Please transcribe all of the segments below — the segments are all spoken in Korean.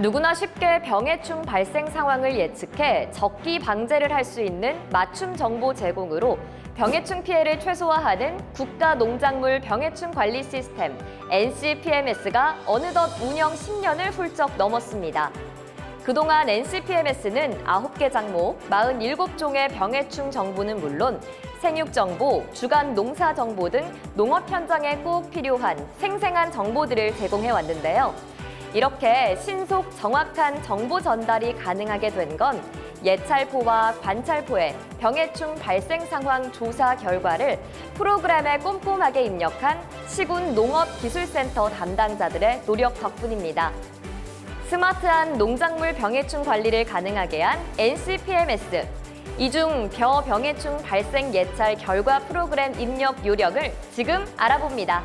누구나 쉽게 병해충 발생 상황을 예측해 적기 방제를 할 수 있는 맞춤 정보 제공으로 병해충 피해를 최소화하는 국가농작물 병해충 관리 시스템 NCPMS가 어느덧 운영 10년을 훌쩍 넘었습니다. 그동안 NCPMS는 9개 작목, 47종의 병해충 정보는 물론 생육 정보, 주간 농사 정보 등 농업 현장에 꼭 필요한 생생한 정보들을 제공해 왔는데요. 이렇게 신속 정확한 정보 전달이 가능하게 된 건 예찰포와 관찰포의 병해충 발생 상황 조사 결과를 프로그램에 꼼꼼하게 입력한 시군 농업기술센터 담당자들의 노력 덕분입니다. 스마트한 농작물 병해충 관리를 가능하게 한 NCPMS. 이 중 벼 병해충 발생 예찰 결과 프로그램 입력 요령을 지금 알아봅니다.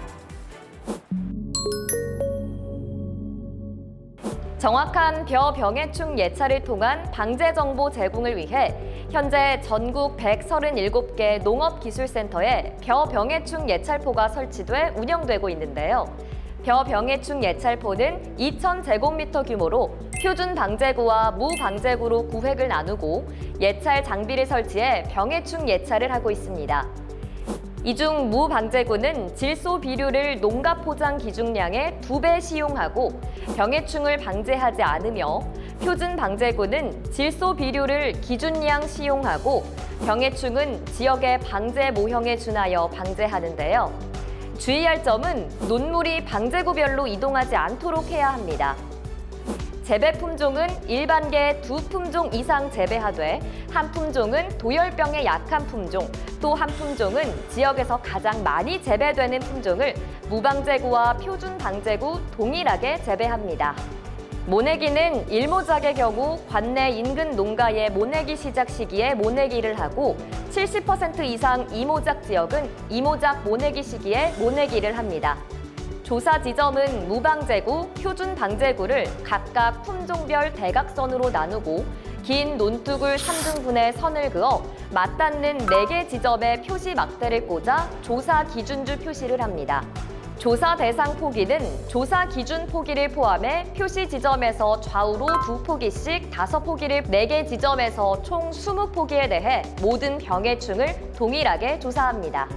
정확한 벼 병해충 예찰을 통한 방제 정보 제공을 위해 현재 전국 137개 농업기술센터에 벼 병해충 예찰포가 설치돼 운영되고 있는데요. 벼 병해충 예찰포는 2,000제곱미터 규모로 표준 방제구와 무방제구로 구획을 나누고 예찰 장비를 설치해 병해충 예찰을 하고 있습니다. 이 중 무방제구는 질소 비료를 농가 포장 기준량의 2배 시용하고 병해충을 방제하지 않으며 표준 방제구는 질소 비료를 기준량 시용하고 병해충은 지역의 방제 모형에 준하여 방제하는데요. 주의할 점은 논물이 방제구별로 이동하지 않도록 해야 합니다. 재배 품종은 일반계 2품종 이상 재배하되 한 품종은 도열병에 약한 품종, 또 한 품종은 지역에서 가장 많이 재배되는 품종을 무방제구와 표준 방제구 동일하게 재배합니다. 모내기는 일모작의 경우 관내 인근 농가의 모내기 시작 시기에 모내기를 하고 70% 이상 이모작 지역은 이모작 모내기 시기에 모내기를 합니다. 조사 지점은 무방제구, 표준 방제구를 각각 품종별 대각선으로 나누고 긴 논두굴 3등분의 선을 그어 맞닿는 4개 지점에 표시 막대를 꽂아 조사 기준주 표시를 합니다. 조사 대상 포기는 조사 기준 포기를 포함해 표시 지점에서 좌우로 2포기씩 5포기를 4개 지점에서 총 20포기에 대해 모든 병해충을 동일하게 조사합니다.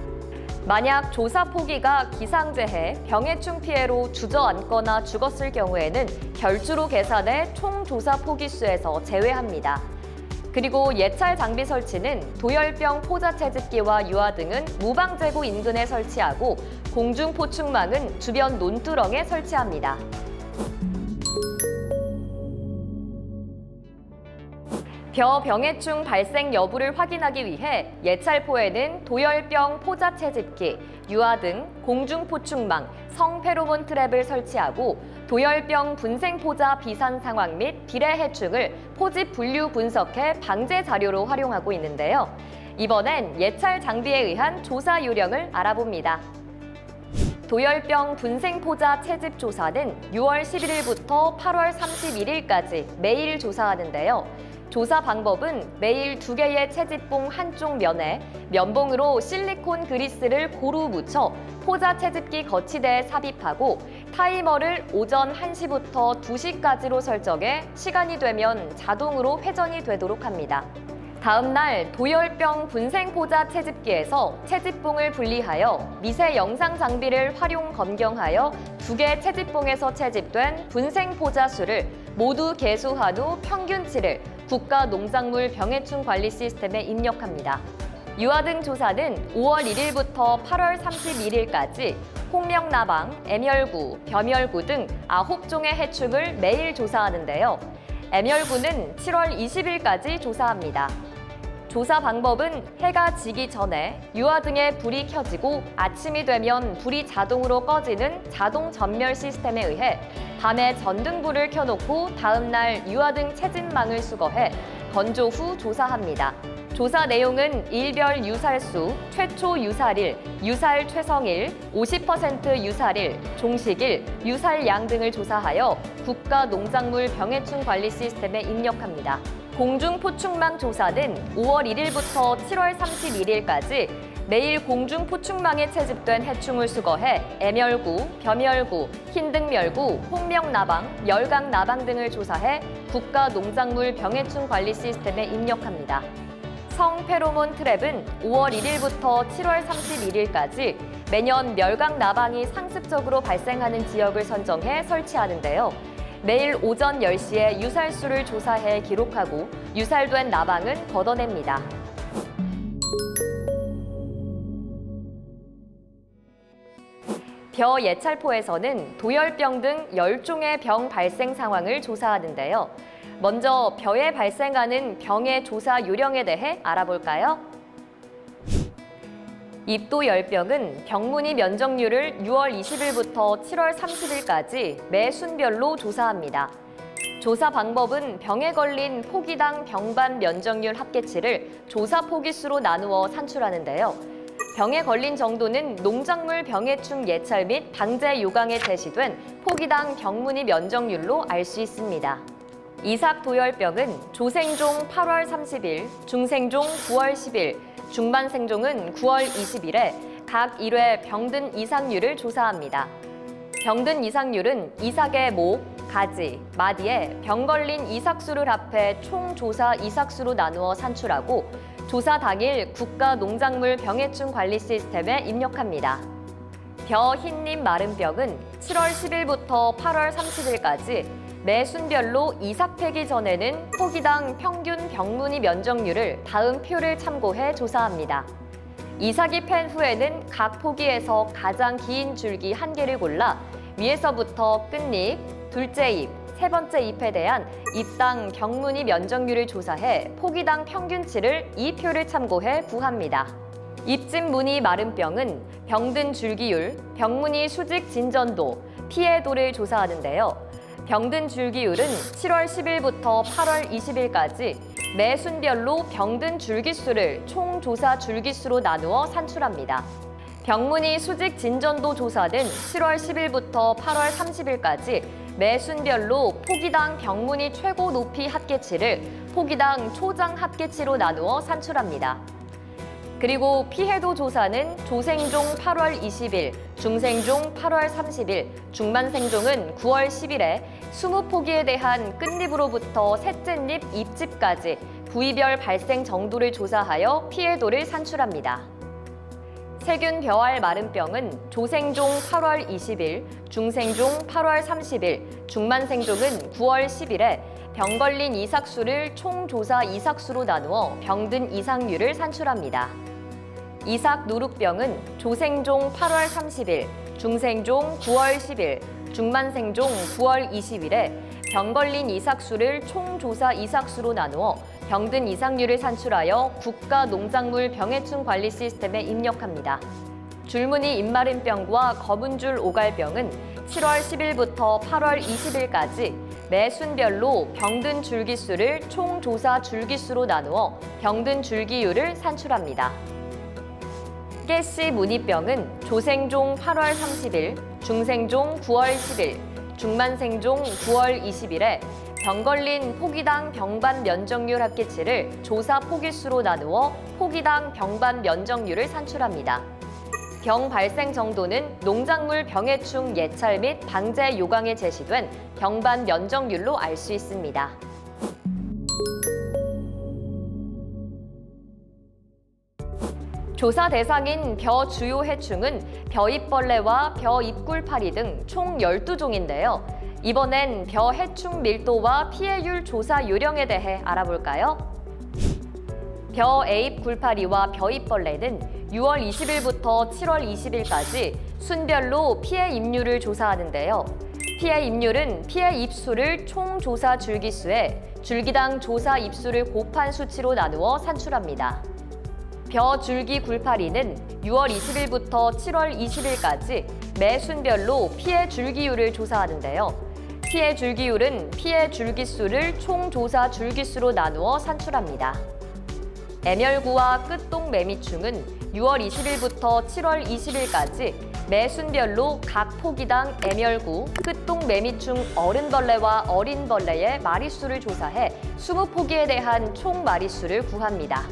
만약 조사 포기가 기상재해, 병해충 피해로 주저앉거나 죽었을 경우에는 결주로 계산해 총 조사 포기 수에서 제외합니다. 그리고 예찰 장비 설치는 도열병 포자 채집기와 유화 등은 무방제구 인근에 설치하고 공중포충망은 주변 논두렁에 설치합니다. 벼 병해충 발생 여부를 확인하기 위해 예찰포에는 도열병 포자 채집기, 유화 등 공중포충망, 성페로몬 트랩을 설치하고 도열병 분생포자 비산 상황 및 비례 해충을 포집 분류 분석해 방제 자료로 활용하고 있는데요. 이번엔 예찰 장비에 의한 조사 요령을 알아봅니다. 도열병 분생포자 채집 조사는 6월 11일부터 8월 31일까지 매일 조사하는데요. 조사 방법은 매일 2개의 채집봉 한쪽 면에 면봉으로 실리콘 그리스를 고루 묻혀 포자 채집기 거치대에 삽입하고 타이머를 오전 1시부터 2시까지로 설정해 시간이 되면 자동으로 회전이 되도록 합니다. 다음 날 도열병 분생포자 채집기에서 채집봉을 분리하여 미세 영상 장비를 활용 검경하여 2개 채집봉에서 채집된 분생포자 수를 모두 계수한 후 평균치를 국가농작물 병해충 관리 시스템에 입력합니다. 유화 등 조사는 5월 1일부터 8월 31일까지 홍명나방, 애멸구, 벼멸구 등 9종의 해충을 매일 조사하는데요. 애멸구는 7월 20일까지 조사합니다. 조사 방법은 해가 지기 전에 유화 등의 불이 켜지고 아침이 되면 불이 자동으로 꺼지는 자동 전멸 시스템에 의해 밤에 전등불을 켜놓고 다음 날 유화 등 채집망을 수거해 건조 후 조사합니다. 조사 내용은 일별 유살수, 최초 유살일, 유살 최성일, 50% 유살일, 종식일, 유살량 등을 조사하여 국가농작물 병해충 관리 시스템에 입력합니다. 공중포충망 조사는 5월 1일부터 7월 31일까지 매일 공중 포충망에 채집된 해충을 수거해 애멸구, 벼멸구, 흰등멸구, 홍명나방, 멸강나방 등을 조사해 국가농작물 병해충 관리 시스템에 입력합니다. 성페로몬 트랩은 5월 1일부터 7월 31일까지 매년 멸강나방이 상습적으로 발생하는 지역을 선정해 설치하는데요. 매일 오전 10시에 유살수를 조사해 기록하고 유살된 나방은 걷어냅니다. 벼 예찰포에서는 도열병 등 10종의 병 발생 상황을 조사하는데요. 먼저 벼에 발생하는 병의 조사 요령에 대해 알아볼까요? 입도열병은 병무늬 면적률을 6월 20일부터 7월 30일까지 매 순별로 조사합니다. 조사 방법은 병에 걸린 포기당 병반 면적률 합계치를 조사 포기수로 나누어 산출하는데요. 병에 걸린 정도는 농작물 병해충 예찰 및 방제 요강에 제시된 포기당 병무늬 면적률로 알 수 있습니다. 이삭도열병은 조생종 8월 30일, 중생종 9월 10일, 중반생종은 9월 20일에 각 1회 병든 이삭률을 조사합니다. 병든 이삭률은 이삭의 목, 가지, 마디에 병 걸린 이삭수를 합해 총 조사 이삭수로 나누어 산출하고 조사 당일 국가농작물 병해충 관리 시스템에 입력합니다. 벼 흰잎 마른병은 7월 10일부터 8월 30일까지 매 순별로 이삭 패기 전에는 포기당 평균 병무늬 면적률을 다음 표를 참고해 조사합니다. 이삭이 팬 후에는 각 포기에서 가장 긴 줄기 1개를 골라 위에서부터 끝잎, 둘째 잎, 세 번째 잎에 대한 잎당 병무늬 면적률을 조사해 포기당 평균치를 이 표를 참고해 구합니다. 잎집 무늬 마른병은 병든 줄기율, 병무늬 수직 진전도, 피해도를 조사하는데요. 병든 줄기율은 7월 10일부터 8월 20일까지 매 순별로 병든 줄기수를 총 조사 줄기수로 나누어 산출합니다. 병무늬 수직 진전도 조사는 7월 10일부터 8월 30일까지 매 순별로 포기당 병무늬 최고 높이 합계치를 포기당 초장 합계치로 나누어 산출합니다. 그리고 피해도 조사는 조생종 8월 20일, 중생종 8월 30일, 중반생종은 9월 10일에 20포기에 대한 끝잎으로부터 셋째 잎 잎집까지 부위별 발생 정도를 조사하여 피해도를 산출합니다. 세균 벼알 마른병은 조생종 8월 20일, 중생종 8월 30일, 중반생종은 9월 10일에 병 걸린 이삭수를 총 조사 이삭수로 나누어 병든 이삭률을 산출합니다. 이삭 누룩병은 조생종 8월 30일, 중생종 9월 10일, 중반생종 9월 20일에 병 걸린 이삭수를 총 조사 이삭수로 나누어 병든 이삭률을 산출하여 국가농작물 병해충 관리 시스템에 입력합니다. 줄무늬 잎마른병과 검은줄 오갈병은 7월 10일부터 8월 20일까지 매 순별로 병든 줄기수를 총 조사 줄기수로 나누어 병든 줄기율을 산출합니다. 깨씨 무늬병은 조생종 8월 30일, 중생종 9월 10일, 중반생종 9월 20일에 병 걸린 포기당 병반 면적률 합계치를 조사 포기수로 나누어 포기당 병반 면적률을 산출합니다. 병 발생 정도는 농작물 병해충 예찰 및 방제 요강에 제시된 병반 면적률로 알 수 있습니다. 조사 대상인 벼 주요 해충은 벼잎벌레와 벼잎굴파리 등 총 12종인데요. 이번엔 벼 해충 밀도와 피해율 조사 요령에 대해 알아볼까요? 벼 애잎굴파리와 벼잎벌레는 6월 20일부터 7월 20일까지 순별로 피해 잎률을 조사하는데요. 피해 잎률은 피해 잎수를 총 조사 줄기수에 줄기당 조사 잎수를 곱한 수치로 나누어 산출합니다. 벼 줄기 굴파리는 6월 20일부터 7월 20일까지 매 순별로 피해 줄기율을 조사하는데요. 피해 줄기율은 피해 줄기수를 총 조사 줄기수로 나누어 산출합니다. 애멸구와 끝동매미충은 6월 20일부터 7월 20일까지 매 순별로 각 포기당 애멸구, 끝동매미충 어른벌레와 어린벌레의 마리수를 조사해 20포기에 대한 총 마리수를 구합니다.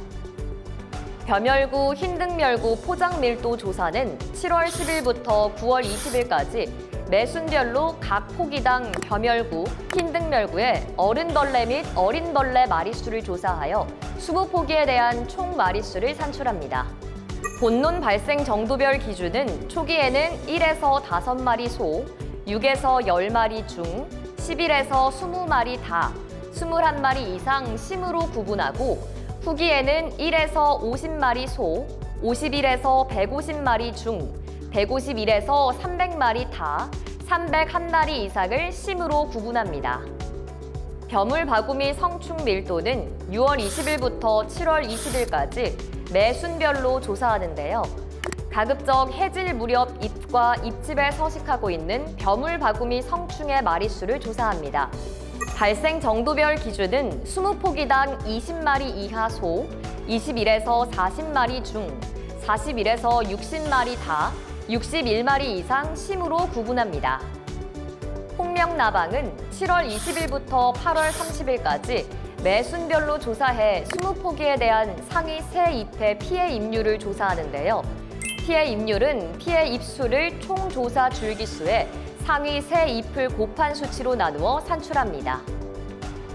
벼멸구, 흰등멸구 포장밀도 조사는 7월 10일부터 9월 20일까지 매순별로 각 포기당 벼멸구, 흰등멸구의 어른벌레 및 어린벌레 마리수를 조사하여 20포기에 대한 총 마리수를 산출합니다. 본논 발생 정도별 기준은 초기에는 1에서 5마리 소, 6에서 10마리 중, 11에서 20마리 다, 21마리 이상 심으로 구분하고 후기에는 1에서 50마리 소, 51에서 150마리 중, 151에서 300마리 다, 301마리 이상을 심으로 구분합니다. 벼물바구미 성충 밀도는 6월 20일부터 7월 20일까지 매 순별로 조사하는데요. 가급적 해질 무렵 잎과 잎집에 서식하고 있는 벼물바구미 성충의 마리수를 조사합니다. 발생 정도별 기준은 20포기당 20마리 이하 소, 21에서 40마리 중, 41에서 60마리 다, 61마리 이상 심으로 구분합니다. 홍명나방은 7월 20일부터 8월 30일까지 매 순별로 조사해 20포기에 대한 상위 새 잎의 피해 입률을 조사하는데요. 피해 입률은 피해 잎수를 총 조사 줄기수에 상위 새 잎을 곱한 수치로 나누어 산출합니다.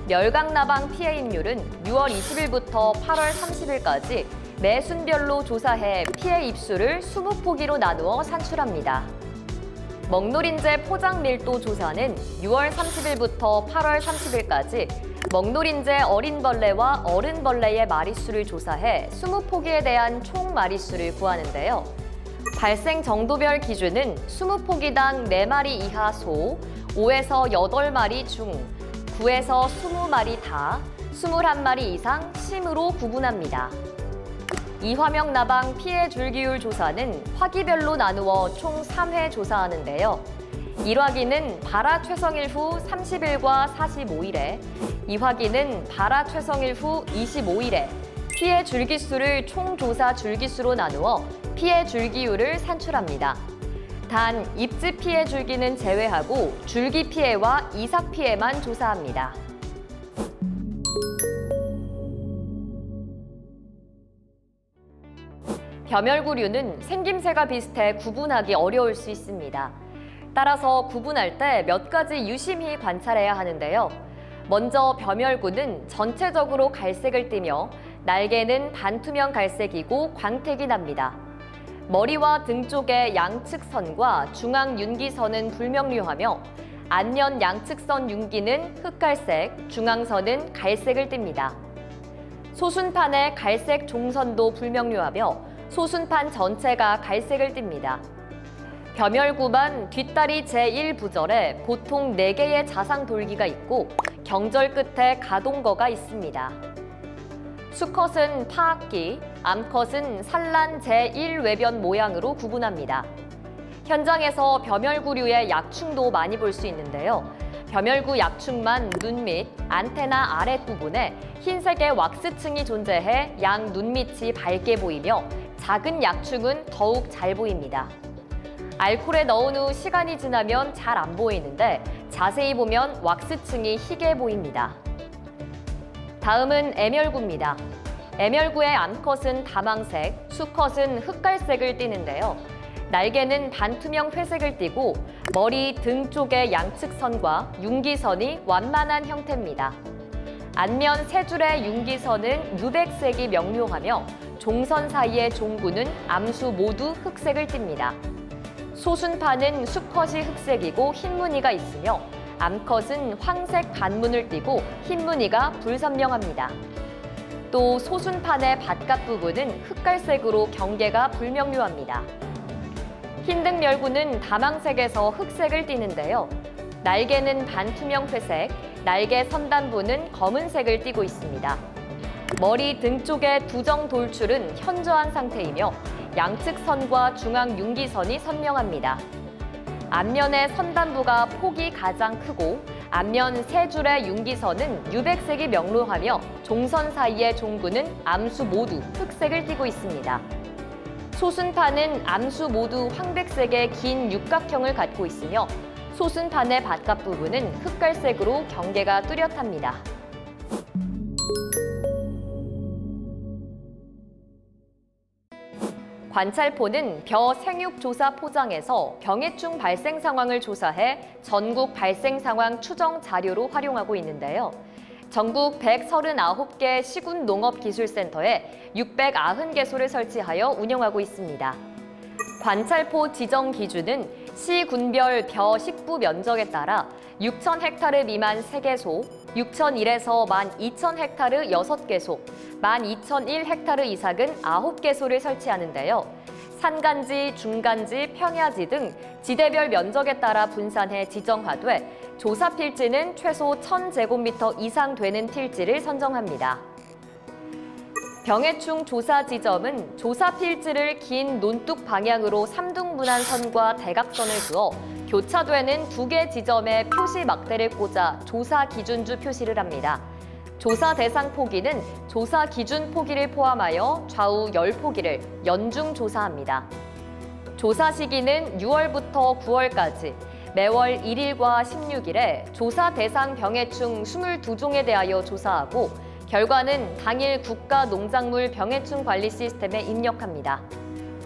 멸강나방 피해 입률은 6월 20일부터 8월 30일까지 매 순별로 조사해 피해 잎수를 20포기로 나누어 산출합니다. 먹노린재 포장 밀도 조사는 6월 30일부터 8월 30일까지 먹노린재 어린벌레와 어른벌레의 마리수를 조사해 20포기에 대한 총 마리수를 구하는데요. 발생 정도별 기준은 20포기당 4마리 이하 소, 5에서 8마리 중, 9에서 20마리 다, 21마리 이상 심으로 구분합니다. 이화명나방 피해 줄기율 조사는 화기별로 나누어 총 3회 조사하는데요. 1화기는 발화 최성일 후 30일과 45일에, 2화기는 발화 최성일 후 25일에 피해 줄기수를 총 조사 줄기수로 나누어 피해 줄기율을 산출합니다. 단, 잎집 피해 줄기는 제외하고 줄기 피해와 이삭 피해만 조사합니다. 벼멸구류는 생김새가 비슷해 구분하기 어려울 수 있습니다. 따라서 구분할 때 몇 가지 유심히 관찰해야 하는데요. 먼저 벼멸구는 전체적으로 갈색을 띠며 날개는 반투명 갈색이고 광택이 납니다. 머리와 등 쪽의 양측선과 중앙 윤기선은 불명료하며 안면 양측선 윤기는 흑갈색, 중앙선은 갈색을 띱니다. 소순판의 갈색 종선도 불명료하며 소순판 전체가 갈색을 띱니다. 벼멸구만 뒷다리 제1부절에 보통 4개의 자상 돌기가 있고 경절 끝에 가동거가 있습니다. 수컷은 파악기, 암컷은 산란 제1외변 모양으로 구분합니다. 현장에서 벼멸구류의 약충도 많이 볼 수 있는데요. 벼멸구 약충만 눈 밑, 안테나 아랫부분에 흰색의 왁스층이 존재해 양 눈밑이 밝게 보이며 작은 약충은 더욱 잘 보입니다. 알코올에 넣은 후 시간이 지나면 잘 안 보이는데 자세히 보면 왁스층이 희게 보입니다. 다음은 애멸구입니다. 애멸구의 암컷은 다망색, 수컷은 흑갈색을 띠는데요. 날개는 반투명 회색을 띠고 머리 등 쪽의 양측선과 윤기선이 완만한 형태입니다. 안면 세 줄의 윤기선은 누백색이 명료하며 종선 사이의 종구는 암수 모두 흑색을 띱니다. 소순판은 수컷이 흑색이고 흰 무늬가 있으며 암컷은 황색 반문을 띠고 흰 무늬가 불선명합니다. 또 소순판의 바깥 부분은 흑갈색으로 경계가 불명료합니다. 흰등멸구는 다망색에서 흑색을 띠는데요. 날개는 반투명 회색, 날개 선단부는 검은색을 띠고 있습니다. 머리 등 쪽의 두정 돌출은 현저한 상태이며 양측 선과 중앙 윤기선이 선명합니다. 앞면의 선단부가 폭이 가장 크고 앞면 세 줄의 윤기선은 유백색이 명료하며 종선 사이의 종구는 암수 모두 흑색을 띠고 있습니다. 소순판은 암수 모두 황백색의 긴 육각형을 갖고 있으며 소순판의 바깥 부분은 흑갈색으로 경계가 뚜렷합니다. 관찰포는 벼 생육 조사 포장에서 병해충 발생 상황을 조사해 전국 발생 상황 추정 자료로 활용하고 있는데요. 전국 139개 시군 농업기술센터에 690개소를 설치하여 운영하고 있습니다. 관찰포 지정 기준은 시군별 벼 식부 면적에 따라 6,000헥타르 미만 3개소, 6,001에서 12,000헥타르 6개소, 12,001헥타르 이상은 9개소를 설치하는데요. 산간지, 중간지, 평야지 등 지대별 면적에 따라 분산해 지정하되 조사 필지는 최소 1,000제곱미터 이상 되는 필지를 선정합니다. 병해충 조사 지점은 조사 필지를 긴 논둑 방향으로 3등분한 선과 대각선을 그어 교차되는 2개 지점에 표시 막대를 꽂아 조사 기준주 표시를 합니다. 조사 대상 포기는 조사 기준 포기를 포함하여 좌우 10포기를 연중 조사합니다. 조사 시기는 6월부터 9월까지 매월 1일과 16일에 조사 대상 병해충 22종에 대하여 조사하고 결과는 당일 국가농작물 병해충 관리 시스템에 입력합니다.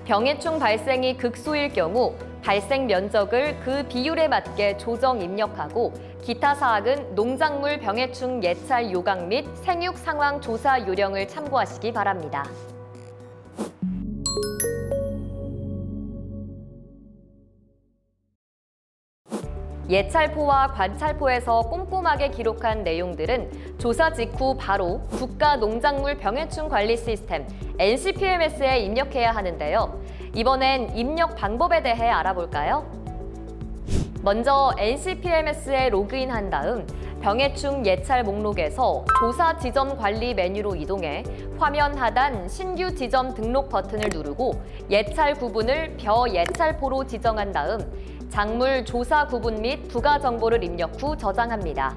병해충 발생이 극소일 경우 발생 면적을 그 비율에 맞게 조정 입력하고 기타 사항은 농작물 병해충 예찰 요강 및 생육 상황 조사 요령을 참고하시기 바랍니다. 예찰포와 관찰포에서 꼼꼼하게 기록한 내용들은 조사 직후 바로 국가농작물 병해충 관리 시스템 NCPMS에 입력해야 하는데요. 이번엔 입력 방법에 대해 알아볼까요? 먼저 NCPMS에 로그인한 다음 병해충 예찰 목록에서 조사 지점 관리 메뉴로 이동해 화면 하단 신규 지점 등록 버튼을 누르고 예찰 구분을 벼 예찰포로 지정한 다음 작물 조사 구분 및 부가 정보를 입력 후 저장합니다.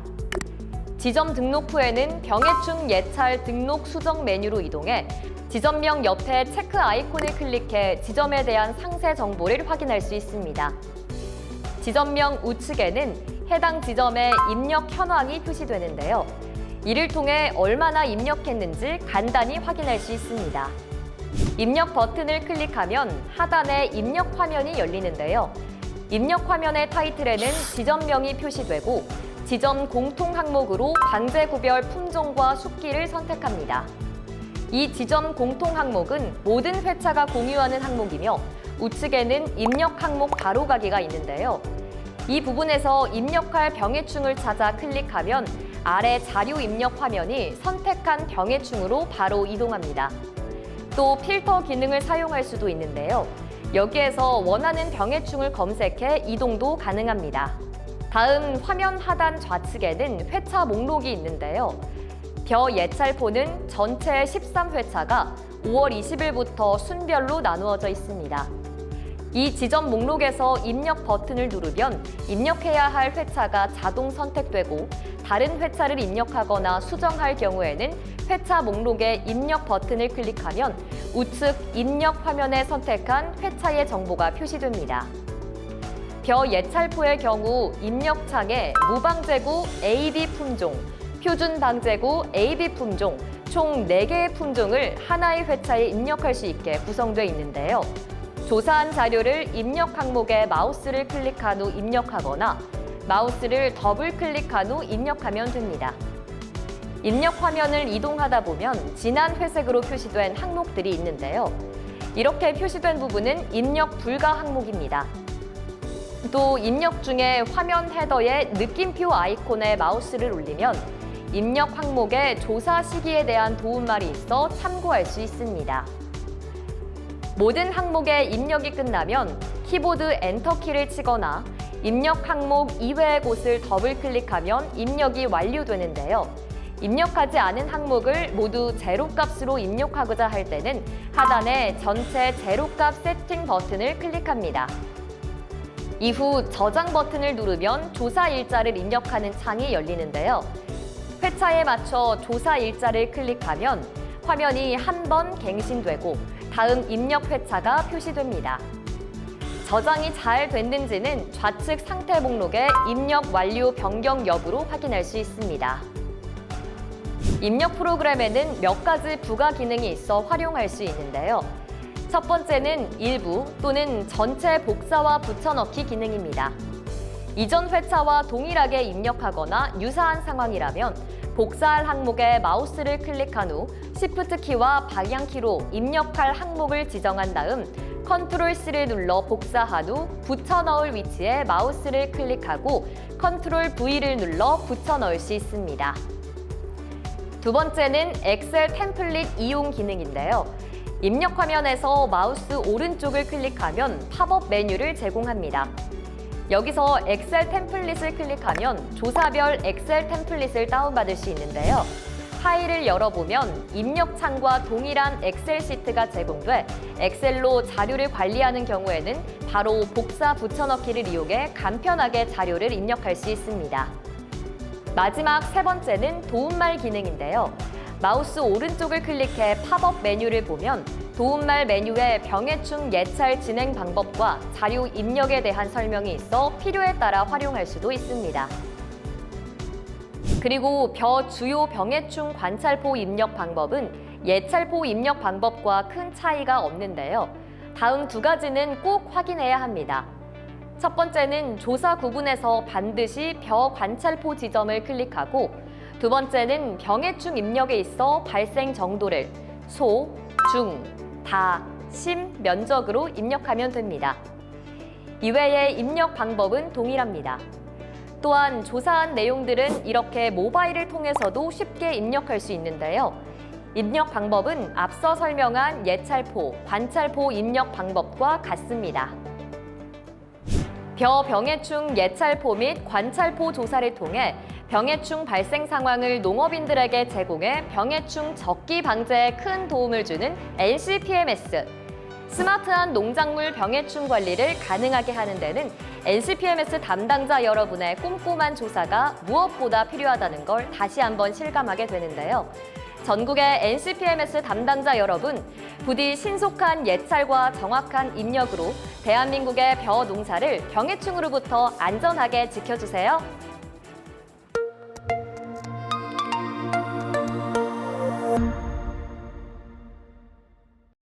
지점 등록 후에는 병해충 예찰 등록 수정 메뉴로 이동해 지점명 옆에 체크 아이콘을 클릭해 지점에 대한 상세 정보를 확인할 수 있습니다. 지점명 우측에는 해당 지점의 입력 현황이 표시되는데요. 이를 통해 얼마나 입력했는지 간단히 확인할 수 있습니다. 입력 버튼을 클릭하면 하단에 입력 화면이 열리는데요. 입력 화면의 타이틀에는 지점명이 표시되고 지점 공통 항목으로 방제구별 품종과 숫기를 선택합니다. 이 지점 공통 항목은 모든 회차가 공유하는 항목이며 우측에는 입력 항목 바로가기가 있는데요. 이 부분에서 입력할 병해충을 찾아 클릭하면 아래 자료 입력 화면이 선택한 병해충으로 바로 이동합니다. 또 필터 기능을 사용할 수도 있는데요. 여기에서 원하는 병해충을 검색해 이동도 가능합니다. 다음 화면 하단 좌측에는 회차 목록이 있는데요. 벼 예찰포는 전체 13회차가 5월 20일부터 순별로 나누어져 있습니다. 이 지점 목록에서 입력 버튼을 누르면 입력해야 할 회차가 자동 선택되고 다른 회차를 입력하거나 수정할 경우에는 회차 목록의 입력 버튼을 클릭하면 우측 입력 화면에 선택한 회차의 정보가 표시됩니다. 벼 예찰포의 경우 입력창에 무방제구 AB 품종, 표준 방제구 AB 품종, 총 4개의 품종을 하나의 회차에 입력할 수 있게 구성되어 있는데요. 조사한 자료를 입력 항목에 마우스를 클릭한 후 입력하거나 마우스를 더블 클릭한 후 입력하면 됩니다. 입력 화면을 이동하다 보면 진한 회색으로 표시된 항목들이 있는데요. 이렇게 표시된 부분은 입력 불가 항목입니다. 또 입력 중에 화면 헤더에 느낌표 아이콘에 마우스를 올리면 입력 항목의 조사 시기에 대한 도움말이 있어 참고할 수 있습니다. 모든 항목의 입력이 끝나면 키보드 엔터키를 치거나 입력 항목 이외의 곳을 더블 클릭하면 입력이 완료되는데요. 입력하지 않은 항목을 모두 제로값으로 입력하고자 할 때는 하단에 전체 제로값 세팅 버튼을 클릭합니다. 이후 저장 버튼을 누르면 조사 일자를 입력하는 창이 열리는데요. 회차에 맞춰 조사 일자를 클릭하면 화면이 한 번 갱신되고 다음 입력 회차가 표시됩니다. 저장이 잘 됐는지는 좌측 상태 목록의 입력 완료 변경 여부로 확인할 수 있습니다. 입력 프로그램에는 몇 가지 부가 기능이 있어 활용할 수 있는데요. 첫 번째는 일부 또는 전체 복사와 붙여넣기 기능입니다. 이전 회차와 동일하게 입력하거나 유사한 상황이라면 복사할 항목에 마우스를 클릭한 후 Shift 키와 방향 키로 입력할 항목을 지정한 다음 Ctrl C를 눌러 복사한 후 붙여 넣을 위치에 마우스를 클릭하고 Ctrl V를 눌러 붙여 넣을 수 있습니다. 두 번째는 엑셀 템플릿 이용 기능인데요. 입력 화면에서 마우스 오른쪽을 클릭하면 팝업 메뉴를 제공합니다. 여기서 엑셀 템플릿을 클릭하면 조사별 엑셀 템플릿을 다운받을 수 있는데요. 파일을 열어보면 입력창과 동일한 엑셀 시트가 제공돼 엑셀로 자료를 관리하는 경우에는 바로 복사 붙여넣기를 이용해 간편하게 자료를 입력할 수 있습니다. 마지막 세 번째는 도움말 기능인데요. 마우스 오른쪽을 클릭해 팝업 메뉴를 보면 도움말 메뉴에 병해충 예찰 진행 방법과 자료 입력에 대한 설명이 있어 필요에 따라 활용할 수도 있습니다. 그리고 주요 병해충 관찰포 입력 방법은 예찰포 입력 방법과 큰 차이가 없는데요. 다음 두 가지는 꼭 확인해야 합니다. 첫 번째는 조사 구분에서 반드시 관찰포 지점을 클릭하고 두 번째는 병해충 입력에 있어 발생 정도를 소, 중, 다, 심, 면적으로 입력하면 됩니다. 이외에 입력 방법은 동일합니다. 또한 조사한 내용들은 이렇게 모바일을 통해서도 쉽게 입력할 수 있는데요. 입력 방법은 앞서 설명한 예찰포, 관찰포 입력 방법과 같습니다. 병해충 예찰포 및 관찰포 조사를 통해 병해충 발생 상황을 농업인들에게 제공해 병해충 적기 방제에 큰 도움을 주는 NCPMS. 스마트한 농작물 병해충 관리를 가능하게 하는 데는 NCPMS 담당자 여러분의 꼼꼼한 조사가 무엇보다 필요하다는 걸 다시 한번 실감하게 되는데요. 전국의 NCPMS 담당자 여러분, 부디 신속한 예찰과 정확한 입력으로 대한민국의 벼 농사를 병해충으로부터 안전하게 지켜주세요.